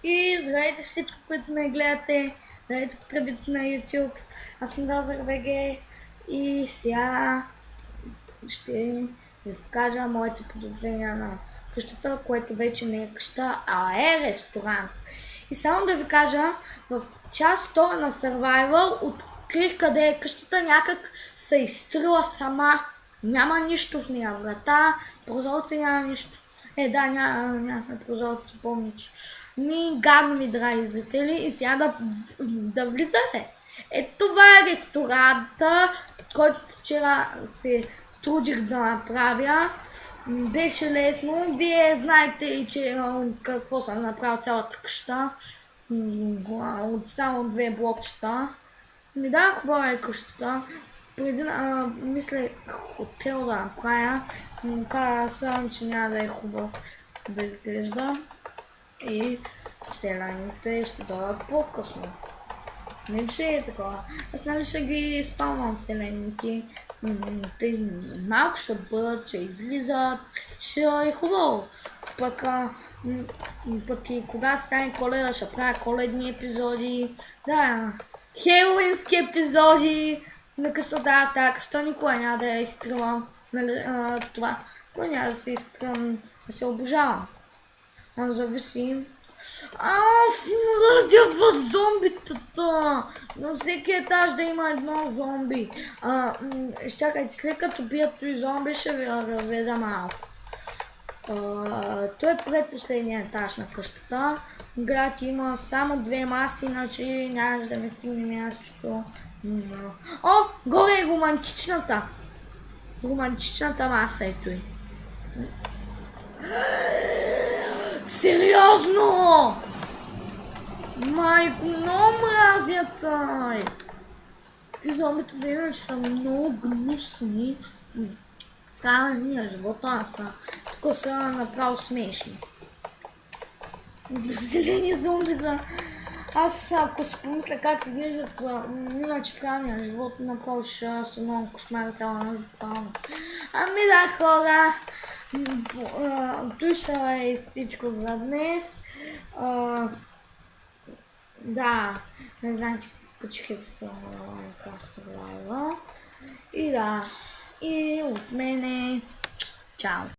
И здравейте всички, които ме гледате, здравейте потребите на YouTube. Аз съм Дазър БГ и сега ще ви покажа моите подобрения на къщата, което вече не е къща, а е ресторант. И само да ви кажа, в част 2 на Survival открих къде е къщата, някак се изстрила сама. Няма нищо в нея, врата, прозорци, няма нищо. Да, нямахме прозорци, помничи. Гадно ми, драги зрители, и сега да влизаме. Това е ресторанта, който вчера се трудих да направя. Беше лесно. Вие знаете и че какво съм направил цялата къща. От само 2 блокчета. Хубава е къщата. Преди мисля хотел да направя, но казвам, че няма да е хубаво да изглежда. И селяните ще дойдат по-късно. Не че е такова. Аз нали ще ги спалвам селените. Те малко ще бъдат, ще излизат. Ще е хубаво. Пък и кога стане Коледа, ще правя коледни епизоди. Да, хелуински епизоди на къщата. Аз тази къща никога няма да я изтръвам. Това. Кога няма да се изтръвам, да се обожавам. Зависи. Раздяват зомбитата! На всеки етаж да има едно зомби. Чакайте, след като бият този зомби, ще ви разведа малко. Той е предпоследния етаж на къщата. Град има само 2 маси, иначе нямаш да ме стигне мястото. Горе е романтичната. Романтичната маса е той. Сериозно! Майко, много мразя тай! Ти зомбите да иначе са много гнусни. Ние живота са. Тук са направо смешни. Зелени зомби за... Аз ако си помисля как се глеждат, иначе в реалния живот направо ще са много кошмар цяла буквално. Хора! Това е всичко за днес. Да, не знам, че качих епизода на Minecraft Survival. И от мене, чао!